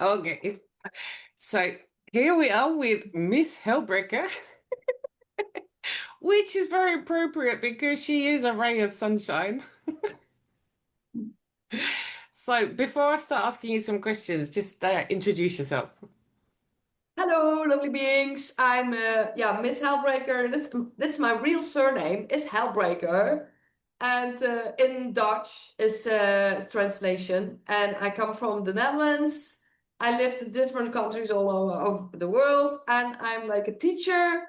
Okay. So here we are with Miss Hellbreaker, which is very appropriate because she is a ray of sunshine. So before I start asking you some questions, just introduce yourself. Hello, lovely beings. I'm Miss Hellbreaker. That's my real surname is Hellbreaker, and in Dutch is translation. And I come from the Netherlands. I lived in different countries all over the world, and I'm like a teacher.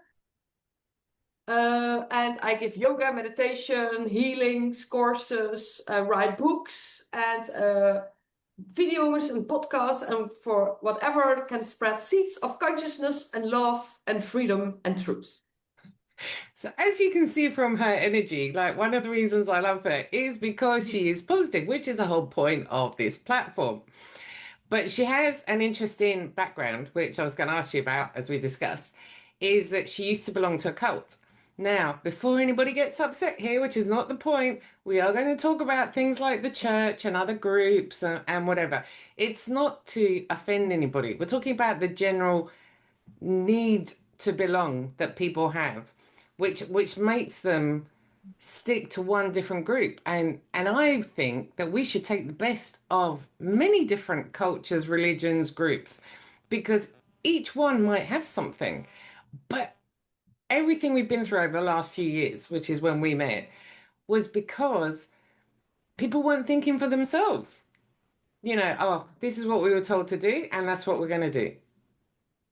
And I give yoga, meditation, healings courses, write books, and videos and podcasts and for whatever can spread seeds of consciousness and love and freedom and truth. So as you can see from her energy, like one of the reasons I love her is because she is positive, which is the whole point of this platform. But she has an interesting background, which I was going to ask you about as we discussed, is that she used to belong to a cult. Now, before anybody gets upset here, which is not the point, we are going to talk about things like the church and other groups and whatever. It's not to offend anybody. We're talking about the general need to belong that people have, which makes them stick to one different group. And I think that we should take the best of many different cultures, religions, groups, because each one might have something. But everything we've been through over the last few years, which is when we met, was because people weren't thinking for themselves. Oh, this is what we were told to do, and that's what we're going to do.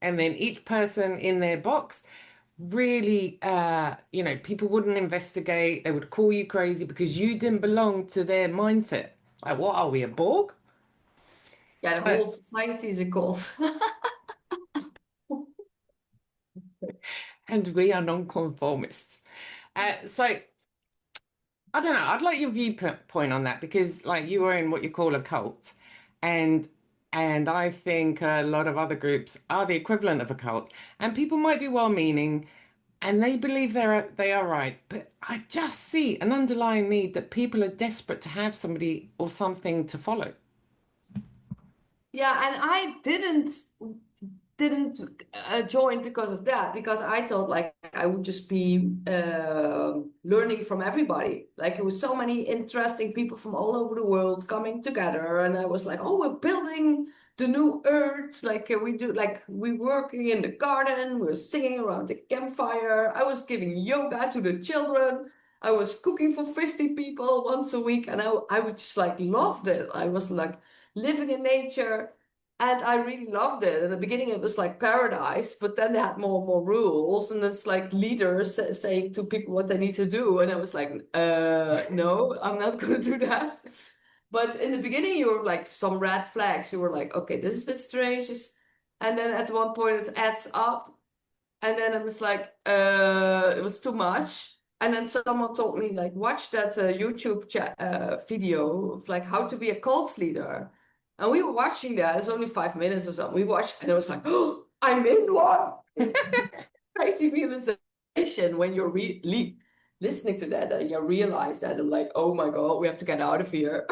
And then each person in their box really, people wouldn't investigate. They would call you crazy because you didn't belong to their mindset. Like, what are we, a Borg? Yeah, the So, whole society is a cult. and we are non-conformists. So I don't know. I'd like your viewpoint on that because, like, you are in what you call a cult, and and I think a lot of other groups are the equivalent of a cult, and people might be well-meaning, and they believe they are right, but I just see an underlying need that people are desperate to have somebody or something to follow. Yeah, and I didn't join because of that because I thought like I would just be learning from everybody. Like it was so many interesting people from all over the world coming together, and I was like, oh, we're building the new earth. Like we do, like we working in the garden, we're singing around the campfire. I was giving yoga to the children. I was cooking for 50 people once a week, and I would just like loved it. I was like living in nature. And I really loved it. In the beginning, it was like paradise, but then they had more and more rules, and it's like leaders saying to people what they need to do. And I was like, no, I'm not going to do that. But in the beginning, you were like some red flags. You were like, okay, this is a bit strange. And then at one point, it adds up. And then I was like, it was too much. And then someone told me, like, watch that YouTube video of like how to be a cult leader. And we were watching that. It's only 5 minutes or something. We watched, and it was like, oh, I'm in one. Crazy realization when you're listening to that, and you realize that, I'm like, oh my God, we have to get out of here.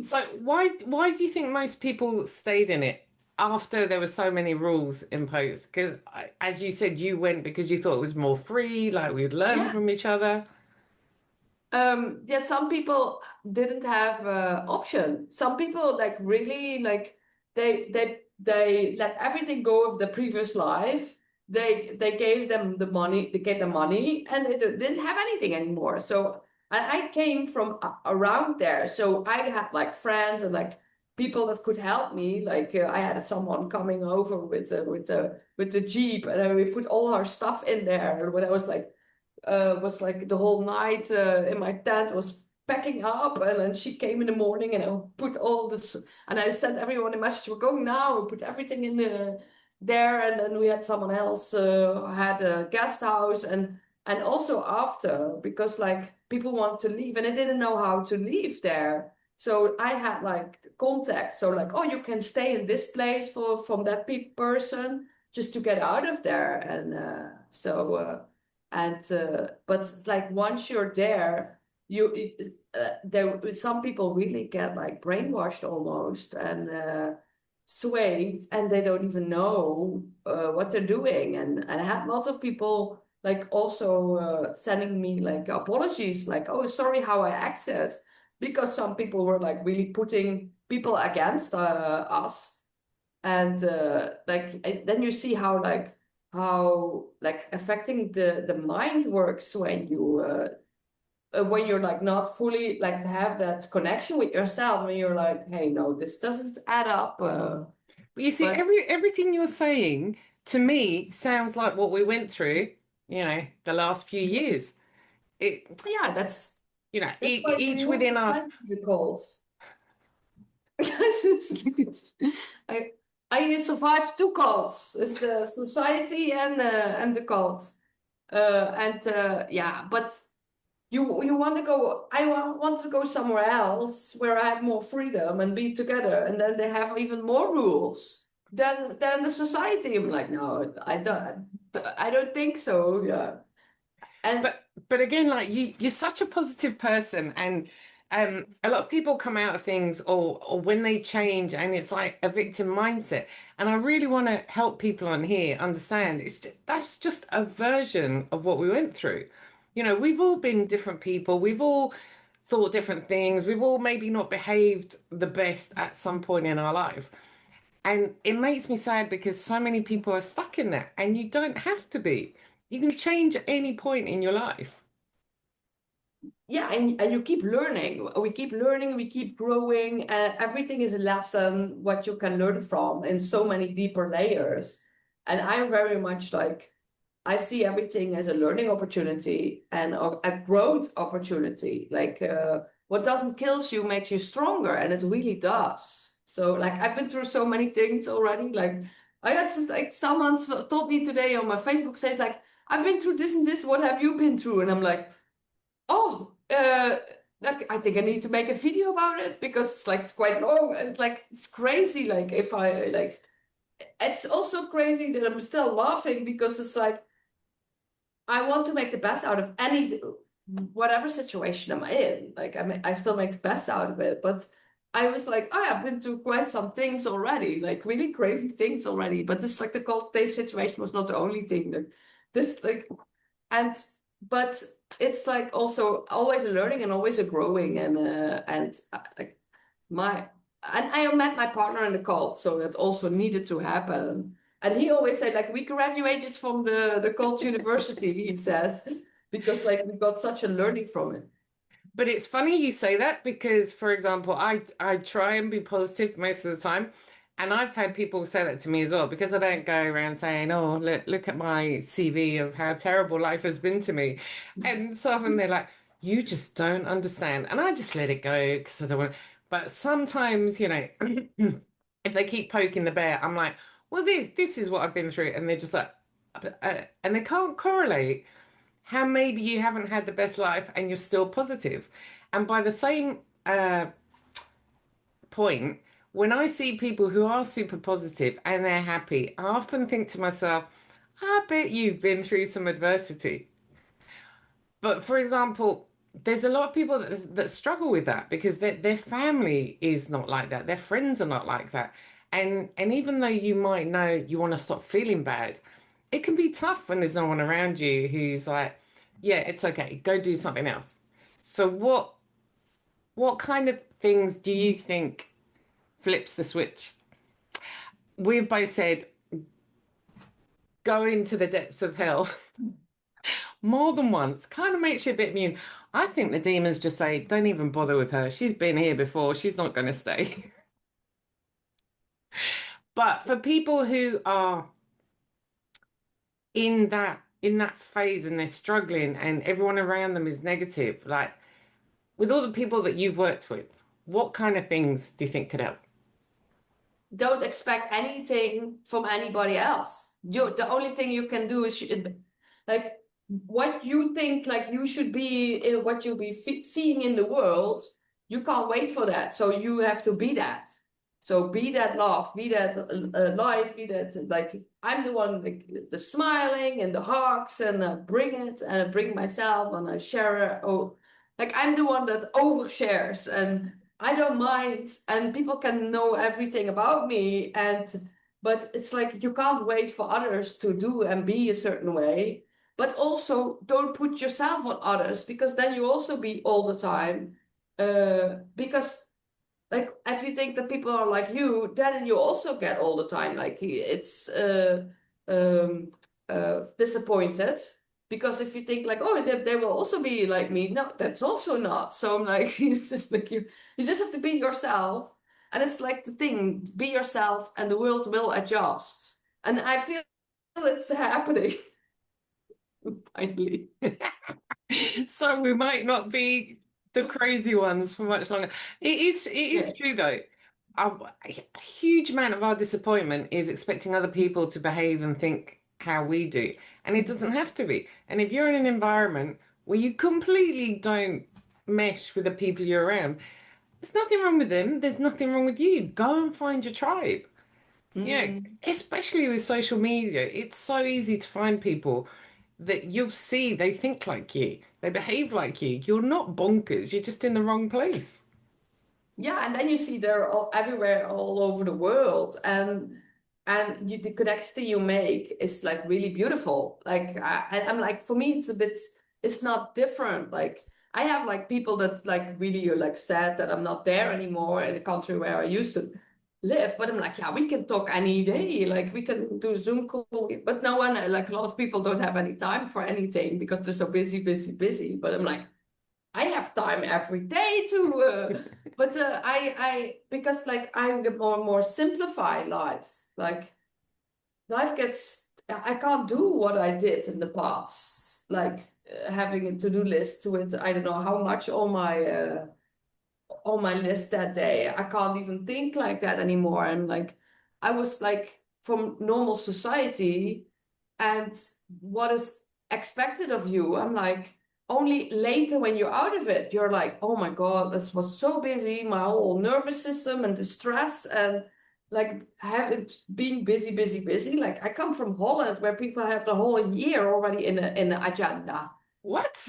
So why do you think most people stayed in it after there were so many rules imposed? Because as you said, you went because you thought it was more free, like we'd learn Yeah. from each other. Yeah, some people didn't have option. Some people like really like they let everything go of the previous life. They gave them the money, they gave them money, and they didn't have anything anymore. So I came from around there, so I had like friends and like people that could help me. Like I had someone coming over with the jeep, and we put all our stuff in there. And when I was like the whole night in my tent was packing up, and then she came in the morning and I put all this, and I sent everyone a message, we're going now, we put everything in there. And then we had someone else had a guest house, and also after, because like people wanted to leave and I didn't know how to leave there. So I had like contact, so like, oh, you can stay in this place for from that person just to get out of there. And but like once you're there, you some people really get like brainwashed almost and swayed, and they don't even know what they're doing. And I had lots of people like also sending me like apologies, like, oh, sorry how I acted, because some people were like really putting people against us. And then you see how like affecting the mind works when you're like not fully like have that connection with yourself, when you're like, hey, no, this doesn't add up. But you see, But everything you're saying to me sounds like what we went through, the last few years. It, yeah, that's why the each human within our. society is a cult. I I survived two cults. It's the society and the cult. And yeah, but you want to go, want to go somewhere else where I have more freedom and be together, and then they have even more rules than the society. I'm like, no, I don't think so. Yeah. And But again, like you're such a positive person, and a lot of people come out of things or when they change, and it's like a victim mindset. And I really want to help people on here understand that's just a version of what we went through. We've all been different people. We've all thought different things. We've all maybe not behaved the best at some point in our life. And it makes me sad because so many people are stuck in that, and you don't have to be. You can change at any point in your life. yeah, and you keep learning. We keep learning, we keep growing. Everything is a lesson, what you can learn from in so many deeper layers. And I'm very much like, I see everything as a learning opportunity and a growth opportunity. Like what doesn't kill you makes you stronger, and it really does. So like I've been through so many things already. Like I got just like someone told me today on my Facebook, says like, I've been through this and this. What have you been through? And I'm like, oh, like I think I need to make a video about it because it's quite long and like it's crazy. Like if I like, it's also crazy that I'm still laughing because it's like I want to make the best out of whatever situation I'm in. Like I still make the best out of it, but I was like, oh, I've been through quite some things already, like really crazy things already. But this like the cold day situation was not the only thing. Like this like and but it's like also always a learning and always a growing and like my and I met my partner in the cult, so that also needed to happen. And he always said, like, we graduated from the cult university, he says, because like we got such a learning from it. But it's funny you say that because, for example, I try and be positive most of the time. And I've had people say that to me as well because I don't go around saying, oh, look at my CV of how terrible life has been to me. And so often they're like, you just don't understand. And I just let it go because I don't want. But sometimes, if they keep poking the bear, I'm like, well, this is what I've been through. And they're just like, and they can't correlate how maybe you haven't had the best life and you're still positive. And by the same point, when I see people who are super positive and they're happy, I often think to myself, I bet you've been through some adversity. But for example, there's a lot of people that struggle with that because their family is not like that. Their friends are not like that. And even though you might know you want to stop feeling bad, it can be tough when there's no one around you who's like, yeah, it's okay, go do something else. So what kind of things do you think flips the switch? We've both said go into the depths of hell more than once, kind of makes you a bit immune. I think the demons just say, don't even bother with her. She's been here before. She's not going to stay. But for people who are in that phase and they're struggling and everyone around them is negative, like with all the people that you've worked with, what kind of things do you think could help? Don't expect anything from anybody else. The only thing you can do is like what you think like you should be, what you'll be seeing in the world. You can't wait for that, so you have to be that. So be that love, be that life, be that like I'm the one like, the smiling and the hugs and bring it and I bring myself and I share it. Oh, Like I'm the one that overshares and I don't mind and people can know everything about me and but it's like you can't wait for others to do and be a certain way. But also don't put yourself on others because then you also be all the time. Because like if you think that people are like you, then you also get all the time like it's um disappointed because if you think like oh they will also be like me, no, that's also not. So I'm like it's just like you just have to be yourself, and it's like the thing, be yourself and the world will adjust, and I feel it's happening finally. So we might not be the crazy ones for much longer. It is Yeah. true though. A huge amount of our disappointment is expecting other people to behave and think how we do. And it doesn't have to be. And if you're in an environment where you completely don't mesh with the people you're around, there's nothing wrong with them. There's nothing wrong with you. Go and find your tribe. Yeah, Mm. especially with social media, it's so easy to find people that you'll see they think like you, they behave like you. You're not bonkers, you're just in the wrong place. Yeah, and then you see they're all everywhere, all over the world, and the connection you make is like really beautiful. Like I'm like for me, it's a bit, it's not different. Like I have like people that like really are like sad that I'm not there anymore in the country where I used to live. But I'm like, yeah, we can talk any day. Like we can do Zoom call. But no one, like a lot of people don't have any time for anything because they're so busy, busy, busy. But I'm like. I have time every day to, but because like I get more and more simplify life. Like life gets, I can't do what I did in the past. Like having a to-do list with I don't know how much on my list that day. I can't even think like that anymore. And like, I was like from normal society and what is expected of you. I'm like, only later when you're out of it, you're like, oh my God, this was so busy, my whole nervous system and the stress and like having being busy, busy, busy. Like I come from Holland where people have the whole year already in the agenda. What?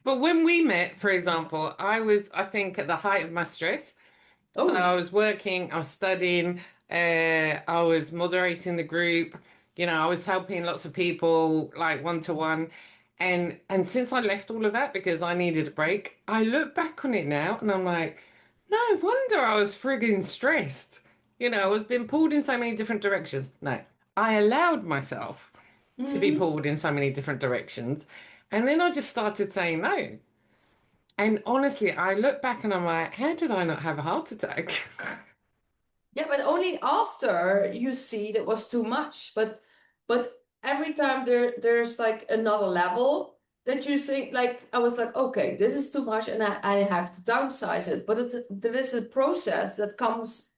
But when we met, for example, I was, I think, at the height of my stress. So I Oh. was working, I was studying, I was moderating the group, I was helping lots of people like one to one. And since I left all of that because I needed a break, I look back on it now and I'm like, no wonder I was frigging stressed. I was being pulled in so many different directions. No, I allowed myself to be Mhm. pulled in so many different directions. And then I just started saying no. And honestly, I look back and I'm like, how did I not have a heart attack? Yeah, but only after you see that was too much. But every time there's like another level that you think like I was like, okay, this is too much and I have to downsize it. But there is a process that comes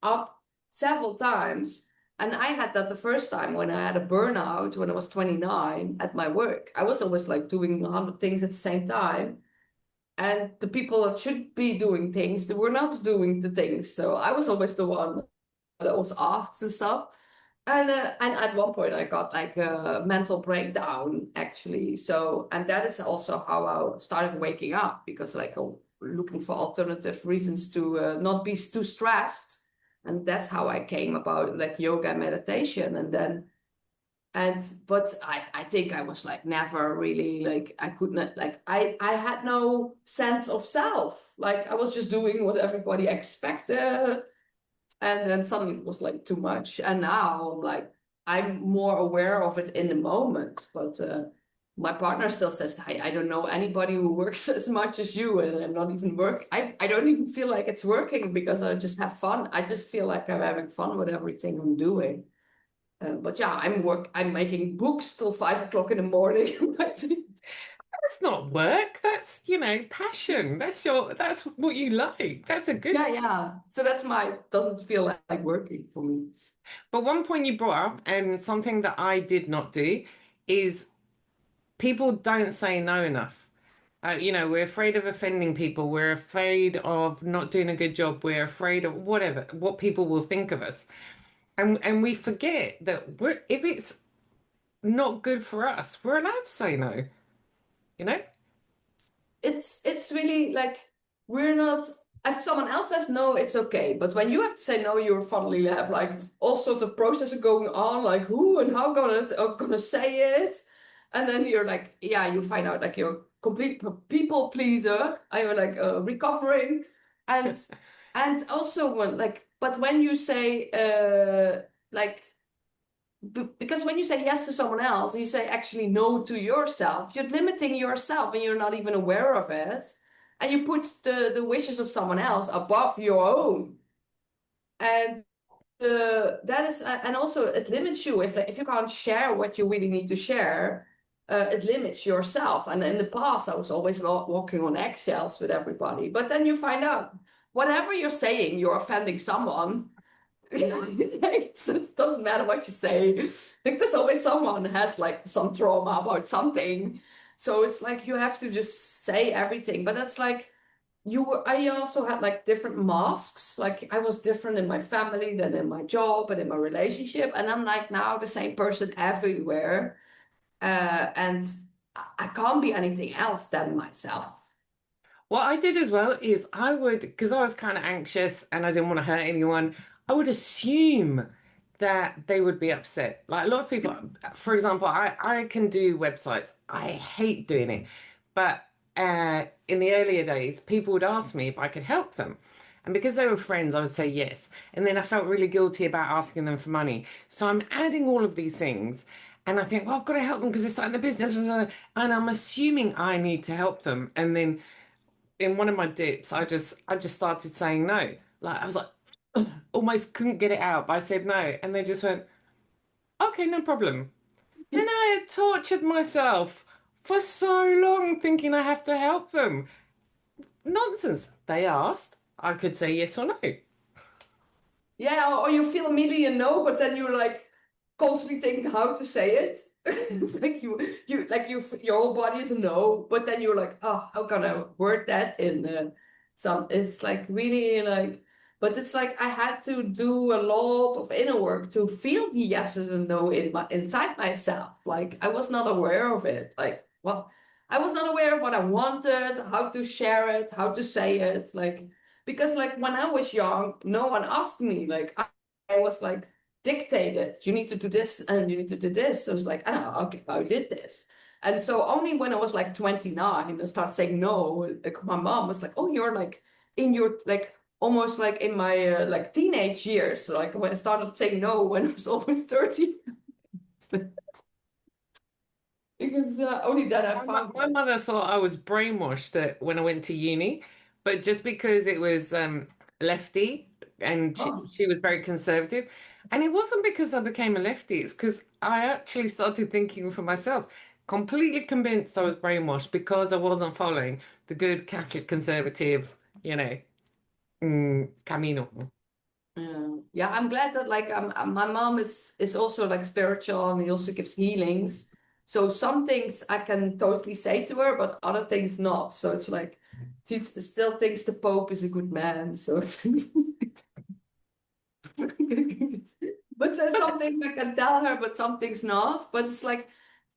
up several times. And I had that the first time when I had a burnout when I was 29 at my work. I was always like doing 100 things at the same time. And the people that should be doing things, they were not doing the things. So I was always the one that was asked and stuff. And at one point I got like a mental breakdown actually. So and that is also how I started waking up because like looking for alternative reasons to not be too stressed. And that's how I came about like yoga and meditation. And then and but I think I was like never really like I could not like I had no sense of self. Like I was just doing what everybody expected and then suddenly it was like too much. And now I'm like, I'm more aware of it in the moment. But my partner still says, I don't know anybody who works as much as you. And I'm not even work. I don't even feel like it's working because I just have fun. I just feel like I'm having fun with everything I'm doing. But yeah, I'm making books till 5 o'clock in the morning. I think. That's not work. That's, passion. That's what you like. That's a good Yeah, thing. yeah. So that's my, doesn't feel like working for me. But one point you brought up, and something that I did not do, is people don't say no enough. We're afraid of offending people. We're afraid of not doing a good job. We're afraid of whatever, what people will think of us. And we forget that if it's not good for us. We're allowed to say no, you know? It's really like we're not if someone else says no, it's okay. But when you have to say no, you finally have like all sorts of processes going on, like who and how gonna say it. And then you're like, yeah, you find out like you're a complete people pleaser. You're like recovering. And and also when like but when you say like because when you say yes to someone else, you say actually no to yourself. You're limiting yourself and you're not even aware of it. And you put the wishes of someone else above your own. And that is, and also it limits you if you can't share what you really need to share. It limits yourself. And in the past, I was always walking on eggshells with everybody. But then you find out whatever you're saying, you're offending someone. It doesn't matter what you say. Like there's always someone has like some trauma about something. So it's like you have to just say everything. But that's like I also had like different masks. Like I was different in my family than in my job and in my relationship. And I'm like now the same person everywhere. And I can't be anything else than myself. What I did as well is I would, because I was kind of anxious and I didn't want to hurt anyone, I would assume that they would be upset. Like a lot of people, for example, I can do websites. I hate doing it. But in the earlier days, people would ask me if I could help them. And because they were friends, I would say yes. And then I felt really guilty about asking them for money. So I'm adding all of these things. And I think, well, I've got to help them because they're starting the business. And I'm assuming I need to help them. And then in one of my dips, I just started saying no. Like I was like almost couldn't get it out, but I said no, and they just went, okay, no problem. Then I had tortured myself for so long thinking I have to help them. Nonsense. They asked. I could say yes or no. Yeah, or you feel immediately a no, but then you're like constantly thinking how to say it. It's like your whole body is a no, but then you're like, oh, how can I word that in some? It's like really like, but it's like I had to do a lot of inner work to feel the yeses and no inside myself. Like I was not aware of it. Like, well, I was not aware of what I wanted, how to share it, how to say it, like. Because like when I was young, no one asked me. Like I was like dictated. You need to do this and you need to do this. So I was like, oh, okay, I did this. And so only when I was like 29, I started saying no. Like my mom was like, oh, you're like in your like almost like in my like teenage years. So like when I started saying no when I was almost 30. Because only then I found My that. mother thought I was brainwashed when I went to uni, but just because it was lefty and Oh, she was very conservative. And it wasn't because I became a lefty, it's because I actually started thinking for myself, completely convinced I was brainwashed because I wasn't following the good Catholic conservative, you know, camino. yeah, I'm glad that like my mom is also like spiritual and he also gives healings. So some things I can totally say to her, but other things not. So it's like she still thinks the Pope is a good man. So it's but there's some things I can tell her, but some things not. But it's like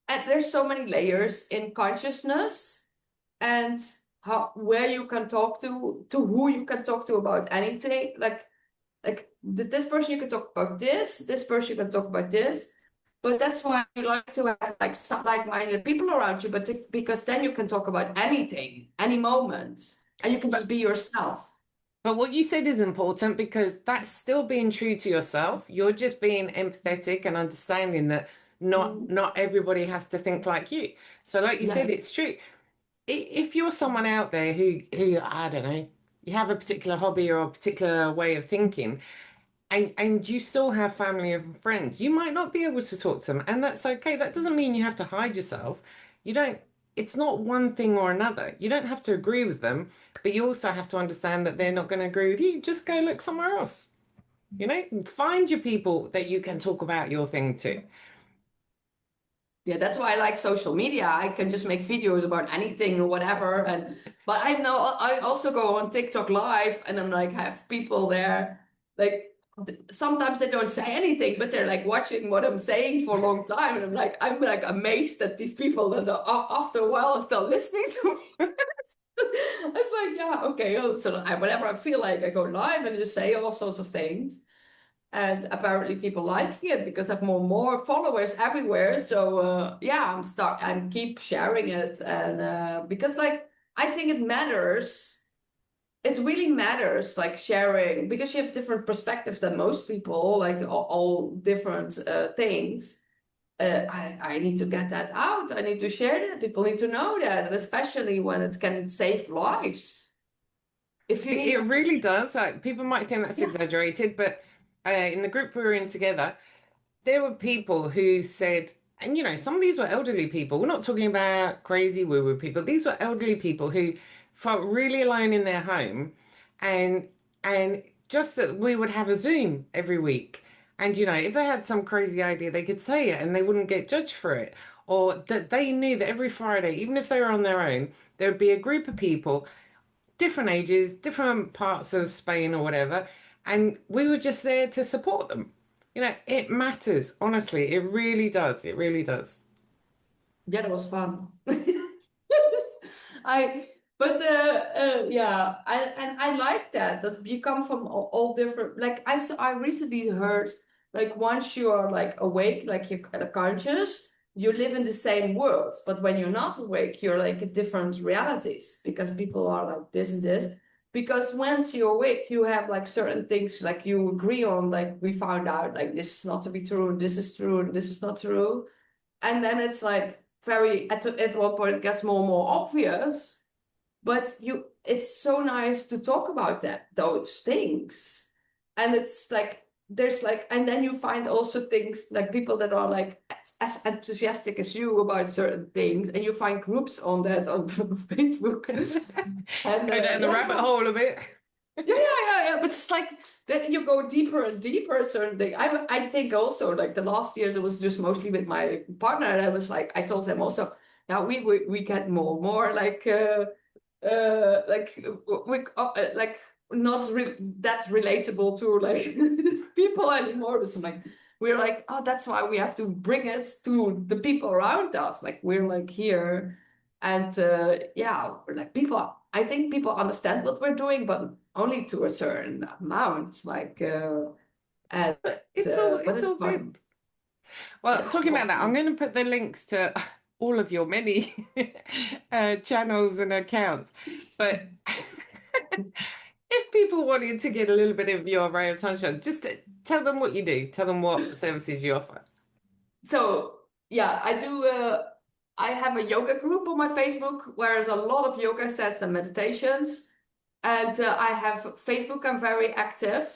and there's so many layers in consciousness and how where you can talk to who you can talk to about anything. Like this person you can talk about this person you can talk about this. But that's why you like to have like some like-minded people around you, but because then you can talk about anything, any moment, and you can just But be yourself. but what you said is important because that's still being true to yourself. You're just being empathetic and understanding that Mm, not everybody has to think like you. So like you yeah. said, it's true. If you're someone out there who I don't know, you have a particular hobby or a particular way of thinking, and you still have family and friends, you might not be able to talk to them, and that's okay. That doesn't mean you have to hide yourself. You don't, it's not one thing or another. You don't have to agree with them, but you also have to understand that they're not going to agree with you. Just go look somewhere else. Find your people that you can talk about your thing to. Yeah, that's why I like social media. I can just make videos about anything or whatever. And but I know I also go on TikTok live and I'm like have people there like sometimes they don't say anything, but they're like watching what I'm saying for a long time, and I'm like amazed that these people that are after a while are still listening to me. It's like, yeah, okay. So whenever I feel like, I go live and just say all sorts of things. And apparently people liking it because I have more and more followers everywhere. So yeah, I'm keep sharing it. And because like I think it matters. It really matters, like sharing, because you have different perspectives than most people, like all different things. I need to get that out. I need to share that. People need to know that, and especially when it can save lives. If you need It to, really does. Like, people might think that's yeah, exaggerated, but in the group we were in together, there were people who said, and some of these were elderly people. We're not talking about crazy woo-woo people. These were elderly people who felt really alone in their home, and just that we would have a Zoom every week. And if they had some crazy idea, they could say it and they wouldn't get judged for it. Or that they knew that every Friday, even if they were on their own, there would be a group of people, different ages, different parts of Spain or whatever, and we were just there to support them. It matters, honestly. It really does. It really does. yeah, that was fun. I but yeah, and I like that you come from all different. Like I recently heard, like once you are like awake, like you're kind of conscious, you live in the same world. But when you're not awake, you're like in different realities because people are like this and this. Because once you're awake, you have like certain things like you agree on, like we found out, like this is not to be true, this is true, and this is not true. And then it's like very at one point it gets more and more obvious, but it's so nice to talk about those things. And it's like there's like, and then you find also things like people that are like as enthusiastic as you about certain things, and you find groups on that on Facebook. And Go down the yeah, rabbit hole a bit. yeah. But it's like then you go deeper and deeper. Certain thing. I think also like the last years it was just mostly with my partner, and I was like I told him also, yeah, we get more and more like like not that relatable to like people anymore. So like we're like, oh, that's why we have to bring it to the people around us. Like we're like here, and yeah, we're like people. I think people understand what we're doing, but only to a certain amount. Like and But it's all but it's it's all fun. good. Well, That's talking about that, I'm awesome. going to put the links to all of your many channels and accounts. But if people wanted to get a little bit of your ray of sunshine, just tell them what you do. Tell them what services you offer. So yeah, I do. I have a yoga group on my Facebook where there's a lot of yoga sets and meditations. And I have Facebook. I'm very active.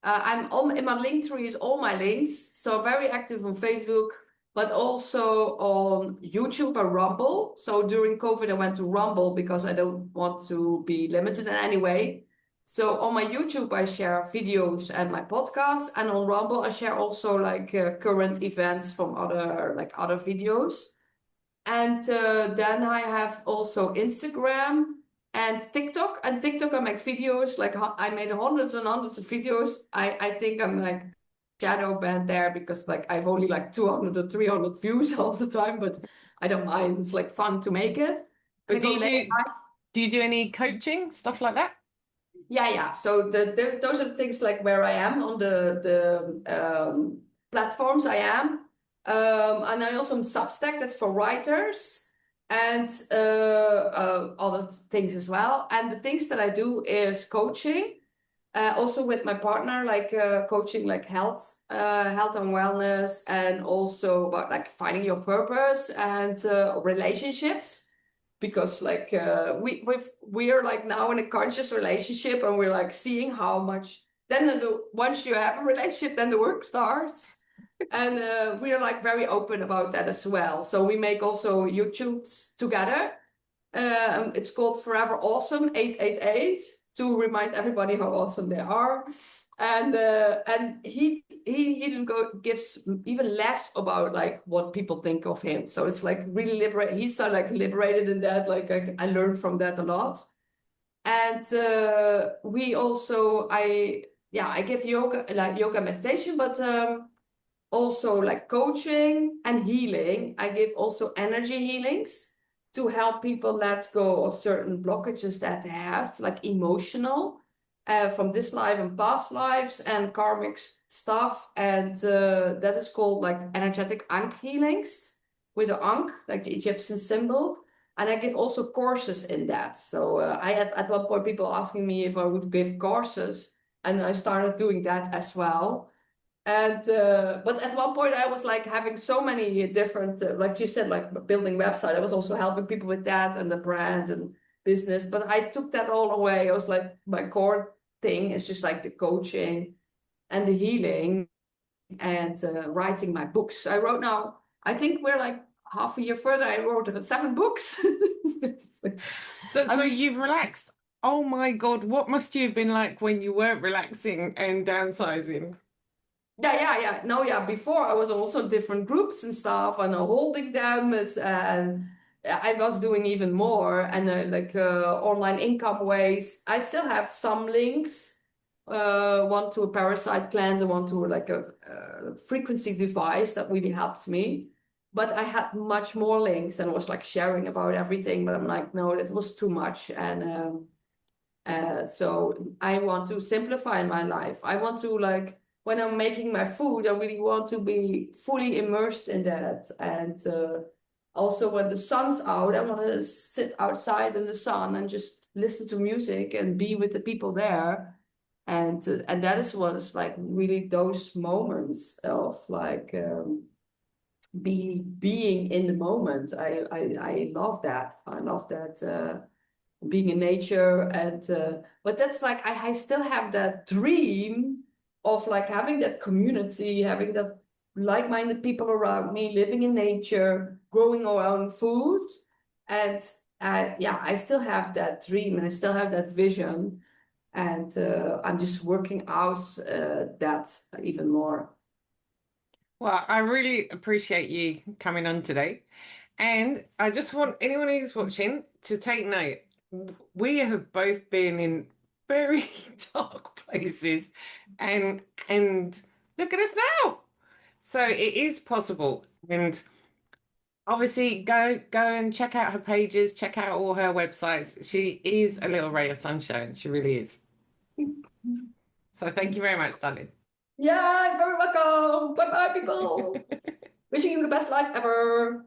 I'm on in my link tree is all my links. So very active on Facebook, but also on YouTube or Rumble. So during COVID, I went to Rumble because I don't want to be limited in any way. So on my YouTube, I share videos and my podcast, and on Rumble, I share also like current events from other videos. And then I have also Instagram and TikTok. And TikTok, I make videos. Like I made hundreds and hundreds of videos. I think I'm like shadow banned there because like I've only like 200 or 300 views all the time, but I don't mind. It's like fun to make it. And I But go late. do you do any coaching stuff like that? Yeah. So those are the things like where I am on the platforms I am. And I also am Substack, that's for writers and other things as well. And the things that I do is coaching, also with my partner, like coaching like health and wellness, and also about like finding your purpose and relationships because like we're like now in a conscious relationship, and we're like seeing how much then once you have a relationship then the work starts, and we're like very open about that as well. So we make also YouTubes together. It's called Forever Awesome 888 to remind everybody how awesome they are. And he even gives even less about like what people think of him. So it's like really liberate. He's so like liberated in that. Like I learned from that a lot. And we also yeah, I give yoga, like yoga meditation, but also like coaching and healing. I give also energy healings to help people let go of certain blockages that they have, like emotional, from this life and past lives and karmic stuff. And that is called like energetic ankh healings with the ankh, like the Egyptian symbol. And I give also courses in that. So I had at one point people asking me if I would give courses, and I started doing that as well. And but at one point I was like having so many different, like you said, like building website. I was also helping people with that and the brand and business. But I took that all away. I was like, my core thing is just like the coaching and the healing and writing my books. I wrote now. I think we're like half a year further. I wrote 7 books. So I'm you've relaxed. Oh my God, what must you have been like when you weren't relaxing and downsizing? yeah. No, yeah. Before I was also different groups and stuff, and holding them as, and I was doing even more, and like online income ways. I still have some links. One to a parasite cleanse, and one to like a frequency device that really helps me. But I had much more links and was like sharing about everything. But I'm like, no, that was too much, and so I want to simplify my life. I want to like when I'm making my food, I really want to be fully immersed in that. And also when the sun's out, I want to sit outside in the sun and just listen to music and be with the people there. And that is what is like really those moments of like being in the moment. I love that. I love that. Being in nature and but that's like I still have that dream of like having that community, having that like-minded people around me, living in nature, growing our own food. And yeah, I still have that dream and I still have that vision, and I'm just working out that even more. Well, I really appreciate you coming on today. And I just want anyone who's watching to take note. We have both been in very dark places and look at us now. So it is possible. And obviously go and check out her pages, check out all her websites. She is a little ray of sunshine. She really is. So thank you very much, darling. Yeah, you're very welcome. Bye bye, people. Wishing you the best life ever.